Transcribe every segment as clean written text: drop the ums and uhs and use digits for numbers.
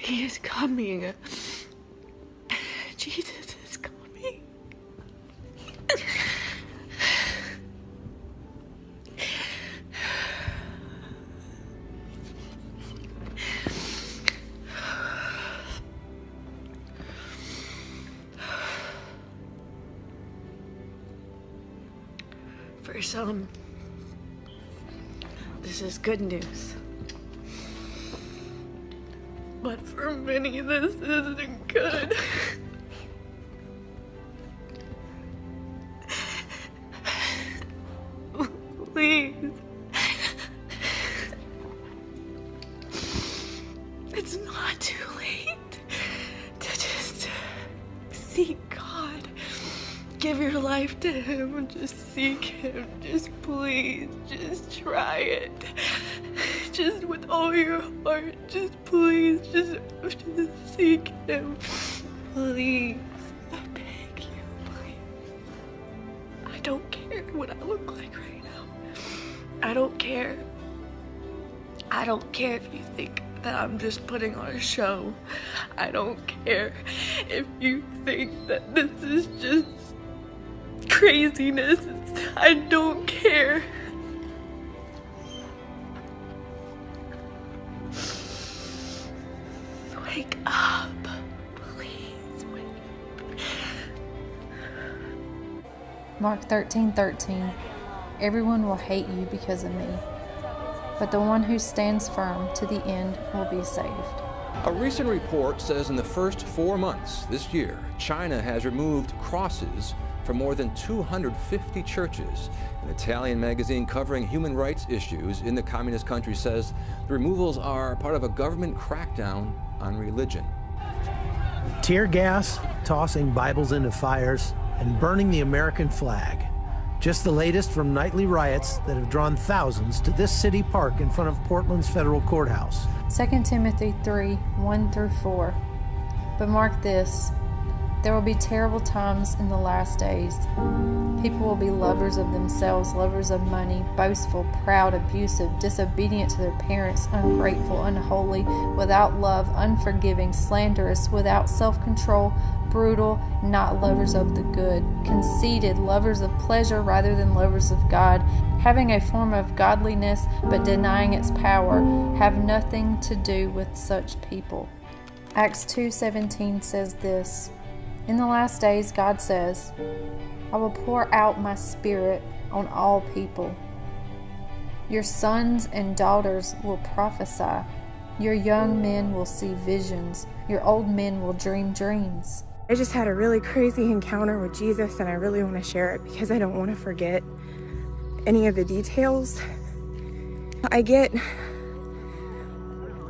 He is coming. Jesus is coming. For some, this is good news. But for many, this isn't good. Please. It's not too late to just seek God. Give your life to Him. Just seek Him. Just please. Just try it. Just with all your heart. Just please. Just seek Him. Please. I beg you. Please. I don't care what I look like right now. I don't care. I don't care if you think that I'm just putting on a show. I don't care if you think that this is just craziness. I don't care. Wake up. Please wake up. Mark 13:13. Everyone will hate you because of me, but the one who stands firm to the end will be saved. A recent report says in the first 4 months this year, China has removed crosses from more than 250 churches. An Italian magazine covering human rights issues in the communist country says the removals are part of a government crackdown on religion. Tear gas, tossing Bibles into fires, and burning the American flag. Just the latest from nightly riots that have drawn thousands to this city park in front of Portland's federal courthouse. 2 Timothy 3:1-4. But mark this, there will be terrible times in the last days. People will be lovers of themselves, lovers of money, boastful, proud, abusive, disobedient to their parents, ungrateful, unholy, without love, unforgiving, slanderous, without self-control, brutal, not lovers of the good, conceited, lovers of pleasure rather than lovers of God, having a form of godliness but denying its power. Have nothing to do with such people. Acts 2:17 says this, in the last days, God says, I will pour out my spirit on all people. Your sons and daughters will prophesy. Your young men will see visions. Your old men will dream dreams. I just had a really crazy encounter with Jesus, and I really want to share it because I don't want to forget any of the details. I get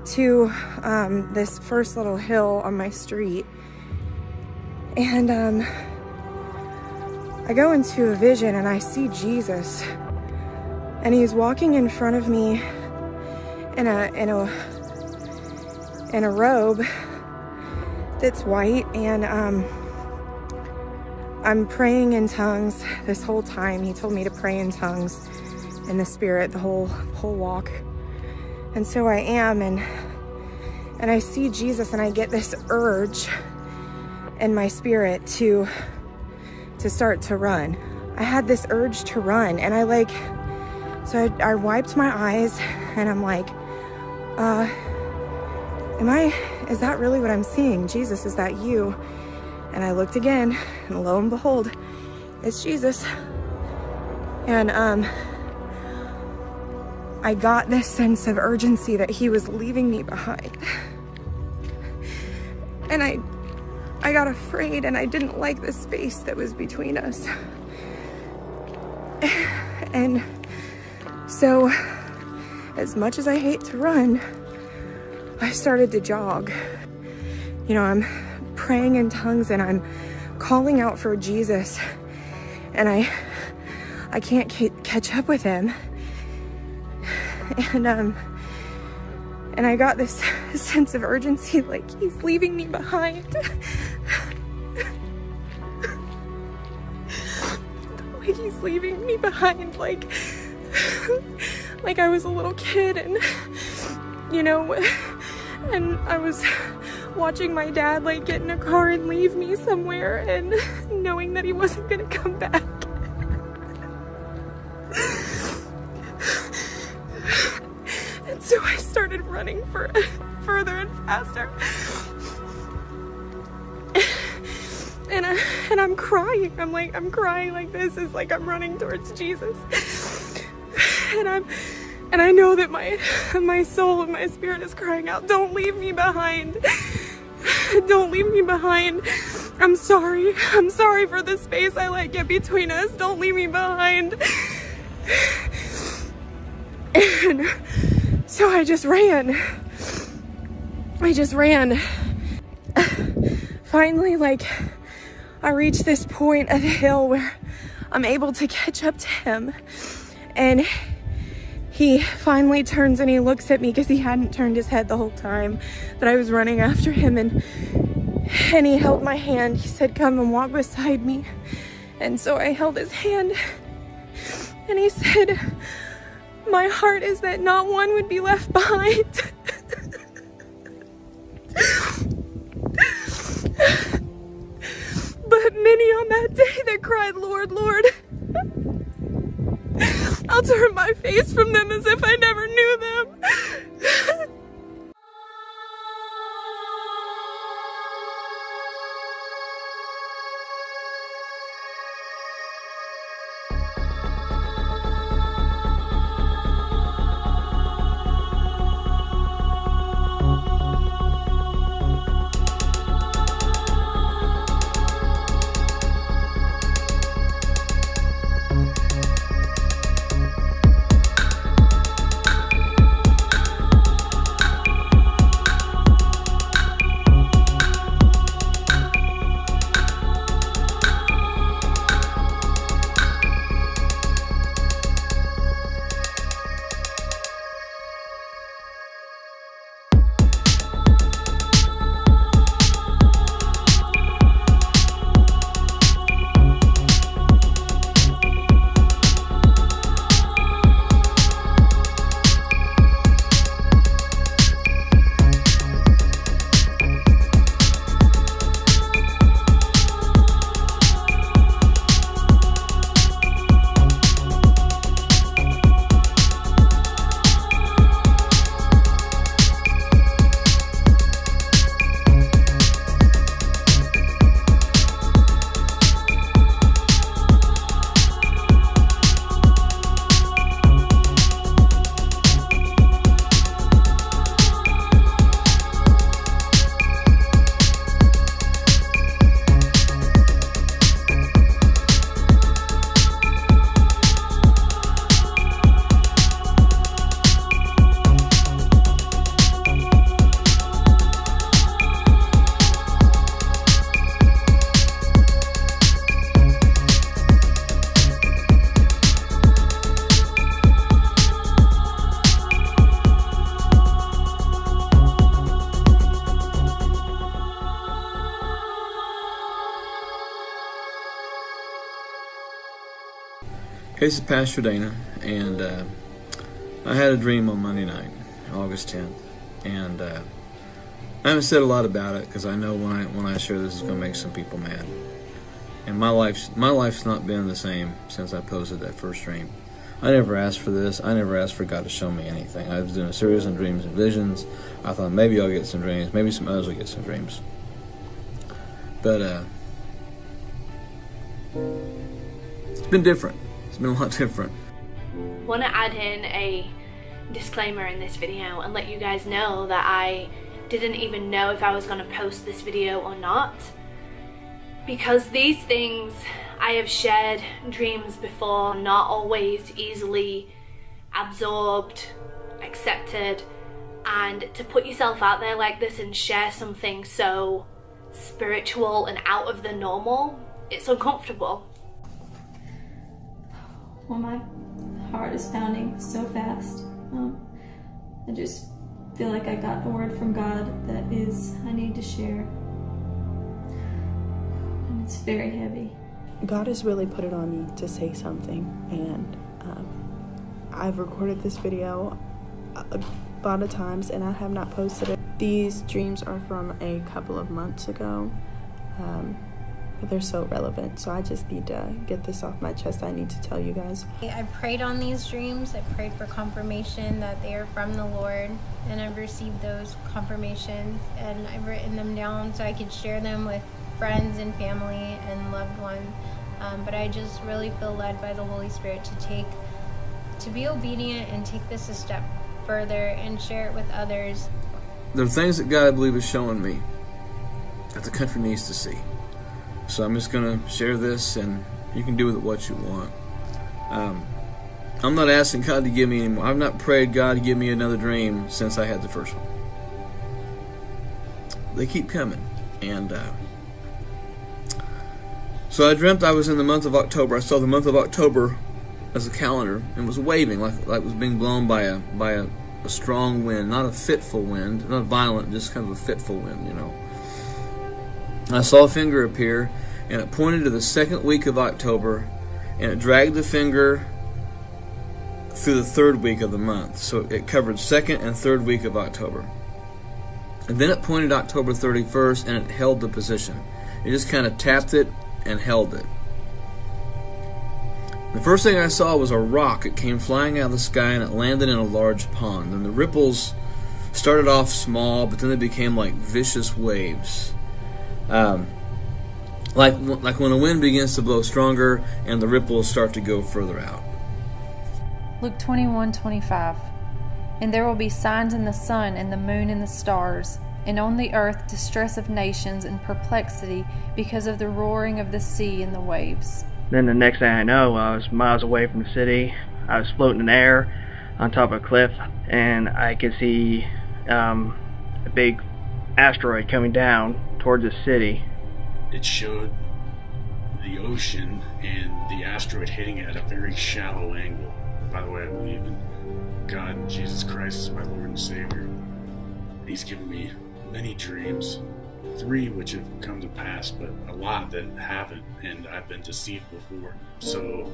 to this first little hill on my street, and I go into a vision and I see Jesus, and he's walking in front of me in a robe that's white, and I'm praying in tongues this whole time. He told me to pray in tongues in the spirit the whole walk, and so I am, and I see Jesus, and I get this urge in my spirit to start to run. I had this urge to run, and I wiped my eyes, and I'm like, is that really what I'm seeing? Jesus, is that you? And I looked again, and lo and behold, it's Jesus. And I got this sense of urgency that he was leaving me behind. And I got afraid, and I didn't like the space that was between us. And so, as much as I hate to run, I started to jog. You know, I'm praying in tongues, and I'm calling out for Jesus, and I can't catch up with him. And I got this sense of urgency, like he's leaving me behind. The way he's leaving me behind, like I was a little kid, and you know, And I was watching my dad like get in a car and leave me somewhere, and knowing that he wasn't gonna come back. And so I started running further and faster. And I'm crying. I'm crying like this. It's like I'm running towards Jesus. And I know that my soul and my spirit is crying out, don't leave me behind. Don't leave me behind. I'm sorry. I'm sorry for the space I let get between us. Don't leave me behind. And so I just ran. Finally, like, I reached this point of the hill where I'm able to catch up to him. And he finally turns and he looks at me, because he hadn't turned his head the whole time that I was running after him. And he held my hand. He said, come and walk beside me. And so I held his hand. And he said, my heart is that not one would be left behind. But many on that day that cried, Lord, Lord, I'll turn my face from them as if I never knew them. This is Pastor Dana, and I had a dream on Monday night, August 10th, and I haven't said a lot about it because I know when I share this is going to make some people mad. And my life's not been the same since I posted that first dream. I never asked for this. I never asked for God to show me anything. I was doing a series on dreams and visions. I thought maybe I'll get some dreams, maybe some others will get some dreams. But it's been different. It's been a lot different. I want to add in a disclaimer in this video and let you guys know that I didn't even know if I was going to post this video or not, because these things I have shared dreams before, not always easily absorbed, accepted, and to put yourself out there like this and share something so spiritual and out of the normal, it's uncomfortable. Well, my heart is pounding so fast. I just feel like I got a word from God that I need to share. And it's very heavy. God has really put it on me to say something, and I've recorded this video a lot of times and I have not posted it. These dreams are from a couple of months ago, but they're so relevant, so I just need to get this off my chest. I need to tell you guys. I prayed on these dreams. I prayed for confirmation that they are from the Lord, and I've received those confirmations, and I've written them down so I could share them with friends and family and loved ones. But I just really feel led by the Holy Spirit to be obedient and take this a step further and share it with others. There are things that God, I believe, is showing me that the country needs to see. So I'm just going to share this, and you can do with it what you want. I'm not asking God to give me any more. I've not prayed God to give me another dream since I had the first one. They keep coming. And so I dreamt I was in the month of October. I saw the month of October as a calendar and was waving like it was being blown by a strong wind, not a fitful wind, not violent, just kind of a fitful wind, you know. I saw a finger appear, and it pointed to the second week of October, and it dragged the finger through the third week of the month. So it covered second and third week of October. And then it pointed October 31st, and it held the position. It just kind of tapped it and held it. The first thing I saw was a rock. It came flying out of the sky, and it landed in a large pond. And the ripples started off small, but then they became like vicious waves. Like when the wind begins to blow stronger and the ripples start to go further out. Luke 21:25. And there will be signs in the sun and the moon and the stars, and on the earth distress of nations and perplexity because of the roaring of the sea and the waves. Then the next thing I know, I was miles away from the city. I was floating in the air on top of a cliff, and I could see a big asteroid coming down towards the city. It showed the ocean and the asteroid hitting it at a very shallow angle. By the way, I believe in God and Jesus Christ as my Lord and Savior. He's given me many dreams, 3 which have come to pass, but a lot that haven't, and I've been deceived before. So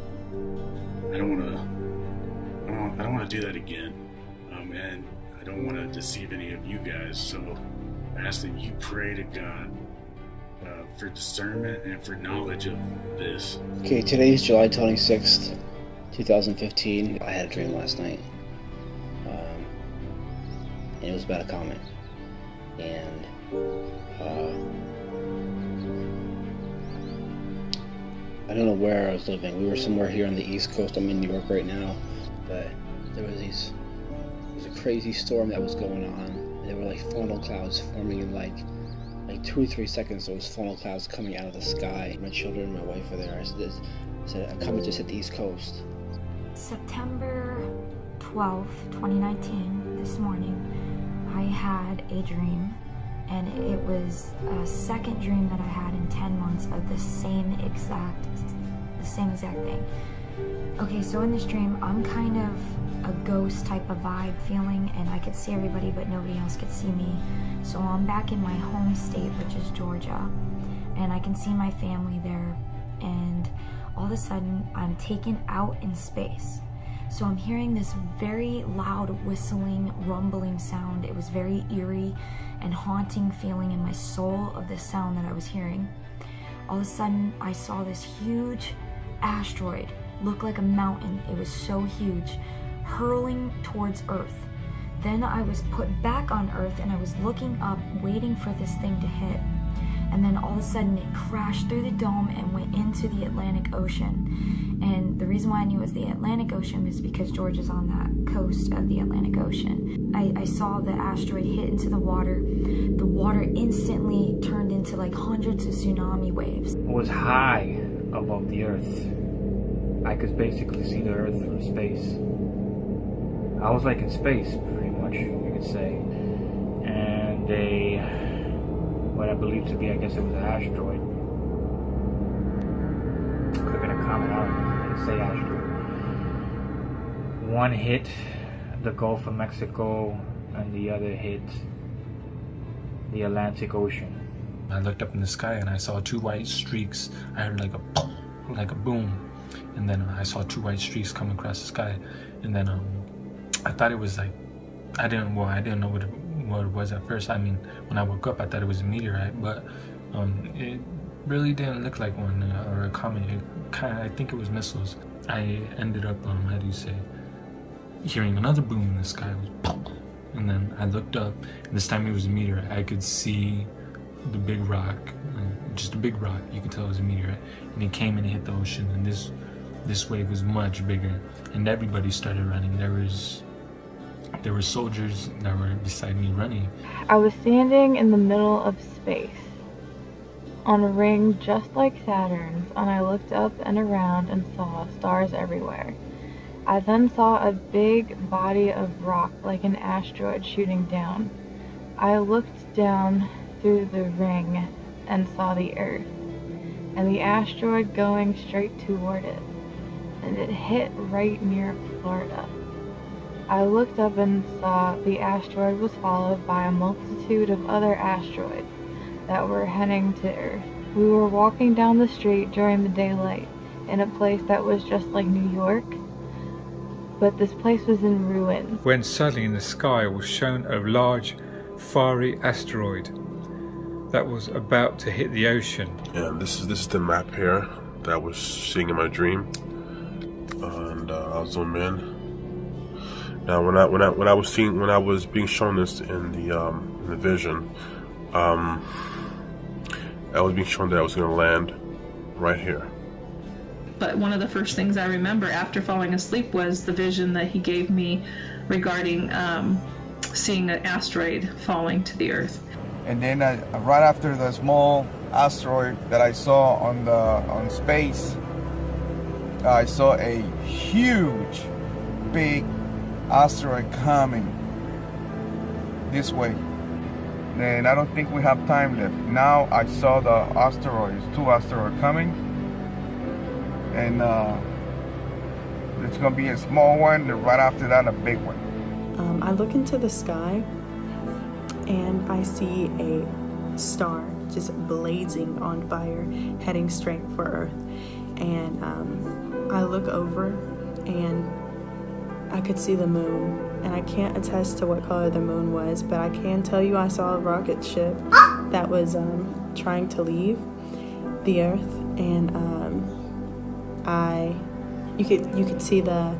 I don't want to do that again, and I don't want to deceive any of you guys. So I ask that you pray to God for discernment and for knowledge of this. Okay, today's July 26th, 2015. I had a dream last night, and it was about a comet. And I don't know where I was living. We were somewhere here on the East Coast. I'm in New York right now, but there was a crazy storm that was going on. There were like funnel clouds forming in like 2 or 3 seconds. There was funnel clouds coming out of the sky. My children and my wife were there. I said a comet just hit the East Coast. September 12th, 2019, this morning, I had a dream, and it was a second dream that I had in 10 months of the same exact thing. Okay, so in this dream, I'm kind of a ghost type of vibe feeling, and I could see everybody, but nobody else could see me. So I'm back in my home state, which is Georgia, and I can see my family there, and all of a sudden, I'm taken out in space. So I'm hearing this very loud whistling, rumbling sound. It was very eerie and haunting feeling in my soul of the sound that I was hearing. All of a sudden, I saw this huge asteroid, look like a mountain. It was so huge, hurling towards Earth. Then I was put back on Earth, and I was looking up, waiting for this thing to hit. And then all of a sudden it crashed through the dome and went into the Atlantic Ocean. And the reason why I knew it was the Atlantic Ocean is because Georgia's on that coast of the Atlantic Ocean. I saw the asteroid hit into the water. The water instantly turned into like hundreds of tsunami waves. It was high above the Earth. I could basically see the Earth from space. I was like in space, pretty much, you could say. And what I believe to be, I guess it was an asteroid. Could have been a comet, I didn't say asteroid. One hit the Gulf of Mexico, and the other hit the Atlantic Ocean. I looked up in the sky and I saw 2 white streaks. I heard like a boom, and then I saw 2 white streaks come across the sky, and then I thought it was like, I didn't know what what it was at first. I mean, when I woke up, I thought it was a meteorite, but it really didn't look like one or a comet. I think it was missiles. I ended up, how do you say, hearing another boom in the sky. It was pop, and then I looked up, and this time it was a meteorite. I could see the big rock, just a big rock. You could tell it was a meteorite, and it came and hit the ocean, and this wave was much bigger, and everybody started running. There were soldiers that were beside me running. I was standing in the middle of space, on a ring just like Saturn's, and I looked up and around and saw stars everywhere. I then saw a big body of rock like an asteroid shooting down. I looked down through the ring and saw the Earth, and the asteroid going straight toward it, and it hit right near Florida. I looked up and saw the asteroid was followed by a multitude of other asteroids that were heading to Earth. We were walking down the street during the daylight in a place that was just like New York, but this place was in ruins. When suddenly in the sky was shown a large, fiery asteroid that was about to hit the ocean. And this is the map here that I was seeing in my dream, and I'll zoom in. Now, when I was being shown this in the vision, I was being shown that I was going to land right here. But one of the first things I remember after falling asleep was the vision that he gave me regarding seeing an asteroid falling to the Earth. And then right after the small asteroid that I saw on space, I saw a huge, big asteroid coming this way. And I don't think we have time left. Now I saw the asteroids, 2 asteroids coming, and it's gonna be a small one, and right after that a big one. I look into the sky and I see a star just blazing on fire, heading straight for Earth. And I look over and I could see the moon, and I can't attest to what color the moon was, but I can tell you I saw a rocket ship that was trying to leave the Earth, and you could see the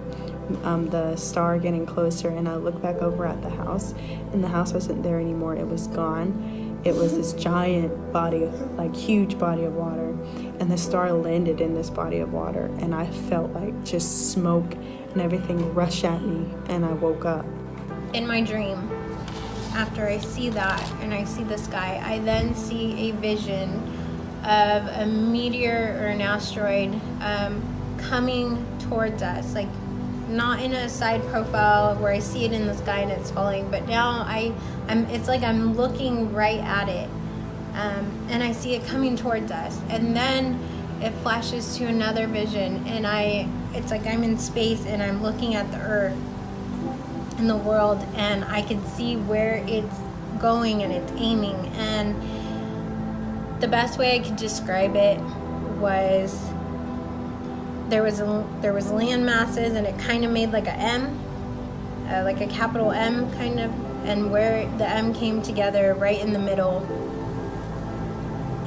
star getting closer, and I looked back over at the house, and the house wasn't there anymore. It was gone. It was this giant body, like huge body of water, and the star landed in this body of water, and I felt like just smoke and everything rush at me, and I woke up. In my dream, after I see that and I see the sky, I then see a vision of a meteor or an asteroid coming towards us, like not in a side profile where I see it in the sky and it's falling, but now it's like I'm looking right at it, and I see it coming towards us, and then it flashes to another vision, and it's like I'm in space and I'm looking at the Earth and the world, and I can see where it's going and it's aiming. And the best way I could describe it was there was land masses, and it kind of made like a M, like a capital M kind of, and where the M came together right in the middle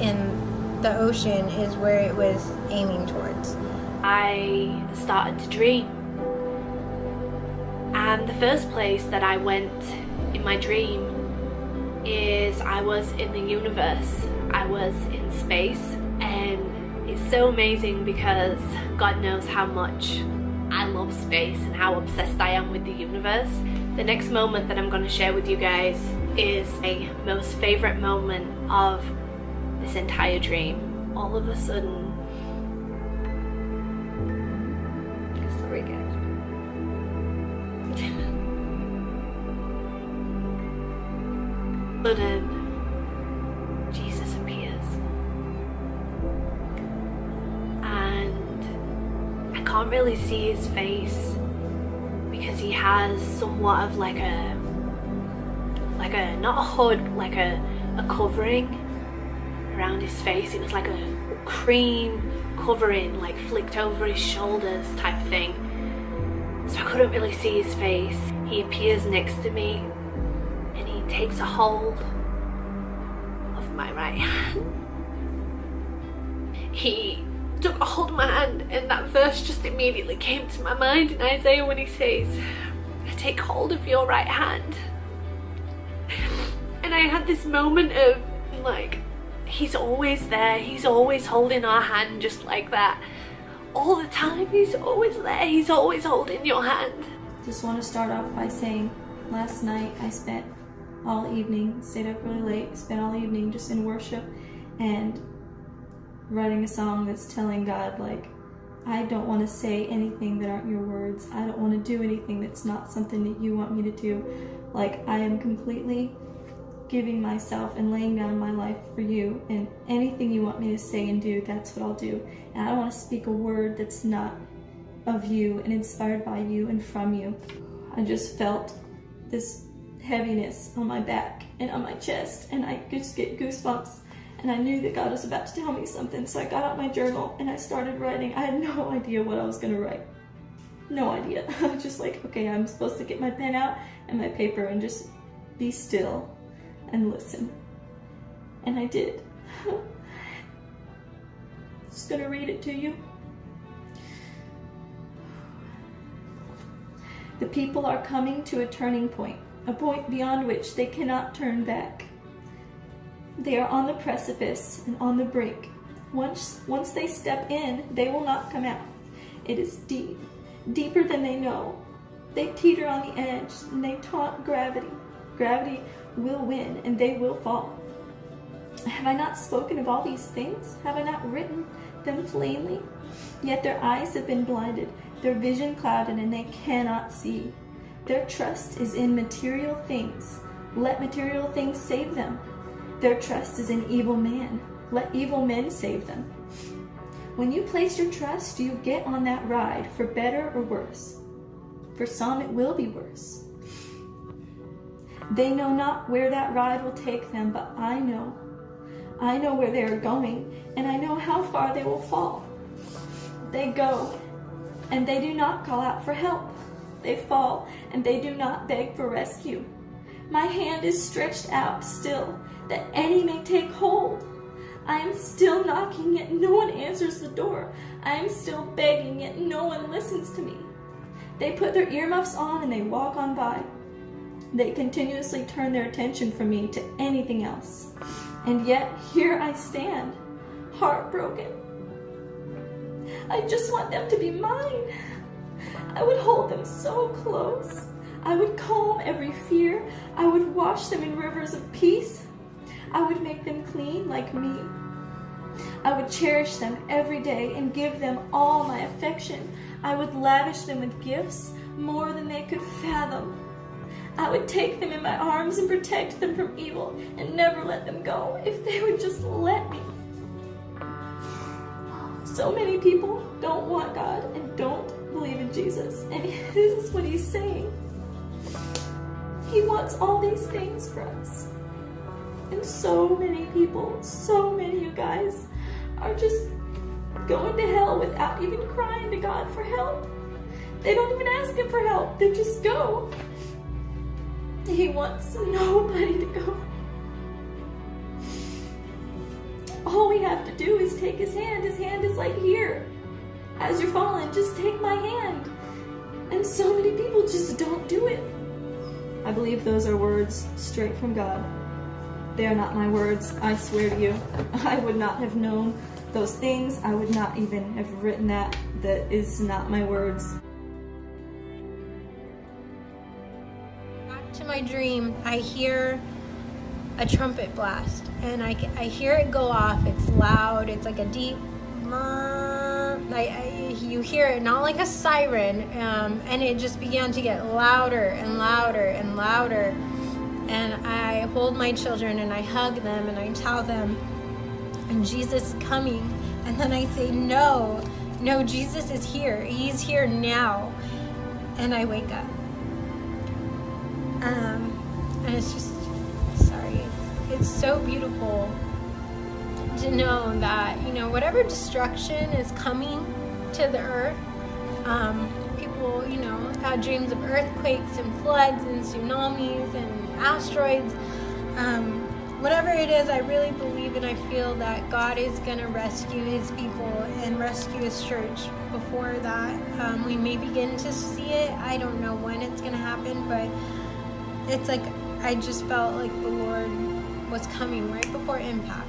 in the ocean is where it was aiming towards. I started to dream, and the first place that I went in my dream is I was in the universe. I was in space, and it's so amazing because God knows how much I love space and how obsessed I am with the universe. The next moment that I'm going to share with you guys is a most favorite moment of this entire dream. All of a sudden, sorry guys. Sudden, Jesus appears, and I can't really see his face because he has somewhat of like a not a hood, like a covering around his face. It was like a cream covering, like flicked over his shoulders type of thing, so I couldn't really see his face. He appears next to me and he takes a hold of my right hand. He took a hold of my hand, and that verse just immediately came to my mind in Isaiah when he says, I take hold of your right hand. And I had this moment of like, he's always there, he's always holding our hand just like that. All the time, he's always there, he's always holding your hand. Just want to start off by saying, last night I spent all evening, stayed up really late, spent all evening just in worship and writing a song that's telling God, like, I don't want to say anything that aren't your words. I don't want to do anything that's not something that you want me to do. Like, I am completely giving myself and laying down my life for you, and anything you want me to say and do, that's what I'll do. And I don't want to speak a word that's not of you and inspired by you and from you. I just felt this heaviness on my back and on my chest, and I just get goosebumps. And I knew that God was about to tell me something, so I got out my journal and I started writing. I had no idea what I was going to write. No idea. I was just like, okay, I'm supposed to get my pen out and my paper and just be still and listen. And I did. Just going to read it to you. The people are coming to a turning point, a point beyond which they cannot turn back. They are on the precipice and on the brink. Once they step in, they will not come out. It is deep, deeper than they know. They teeter on the edge and they taunt gravity. Gravity will win and they will fall. Have I not spoken of all these things? Have I not written them plainly? Yet their eyes have been blinded, their vision clouded, and they cannot see. Their trust is in material things. Let material things save them. Their trust is in evil man. Let evil men save them. When you place your trust, you get on that ride for better or worse. For some, it will be worse. They know not where that ride will take them, but I know. I know where they are going, and I know how far they will fall. They go, and they do not call out for help. They fall, and they do not beg for rescue. My hand is stretched out still, that any may take hold. I am still knocking, yet no one answers the door. I am still begging, yet no one listens to me. They put their earmuffs on and they walk on by. They continuously turn their attention from me to anything else. And yet here I stand, heartbroken. I just want them to be mine. I would hold them so close. I would calm every fear. I would wash them in rivers of peace. I would make them clean like me. I would cherish them every day and give them all my affection. I would lavish them with gifts more than they could fathom. I would take them in my arms and protect them from evil and never let them go if they would just let me. So many people don't want God and don't believe in Jesus, and this is what he's saying. He wants all these things for us. And so many people, so many of you guys are just going to hell without even crying to God for help. They don't even ask him for help. They just go. He wants nobody to go. All we have to do is take his hand. His hand is like here. As you're falling, just take my hand. And so many people just don't do it. I believe those are words straight from God. They are not my words, I swear to you. I would not have known those things. I would not even have written that. That is not my words. Back to my dream, I hear a trumpet blast, and I hear it go off. It's loud. It's like a deep you hear it, not like a siren, and it just began to get louder and louder and louder. And I hold my children and I hug them and I tell them, and Jesus is coming. And then I say, no, Jesus is here. He's here now. And I wake up. And it's just, it's so beautiful to know that, whatever destruction is coming to the earth, people, have had dreams of earthquakes and floods and tsunamis and asteroids, whatever it is, I really believe and I feel that God is going to rescue his people and rescue his church. Before that, we may begin to see it. I don't know when it's going to happen, but it's like I just felt like the Lord was coming right before impact.